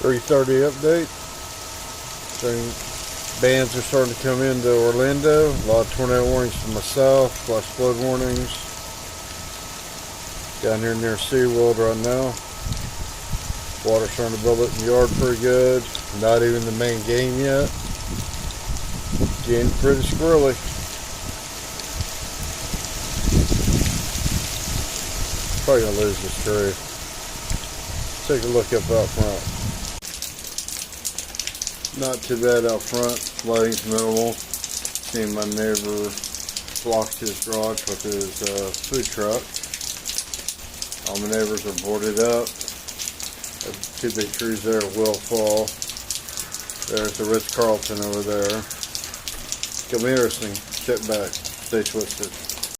3:30 update. Bands are starting to come into Orlando. A lot of tornado warnings from the south, flash flood warnings. Down here near SeaWorld right now. Water's starting to build up in the yard pretty good. Not even the main game yet. Getting pretty squirrely. Probably gonna lose this tree. Take a look up out front. Not too bad out front. Lighting's minimal. Seeing my neighbor blocked his garage with his food truck. All my neighbors are boarded up. Two big trees there will fall. There's the Ritz-Carlton over there. It's gonna be interesting. Check back. Stay twisted.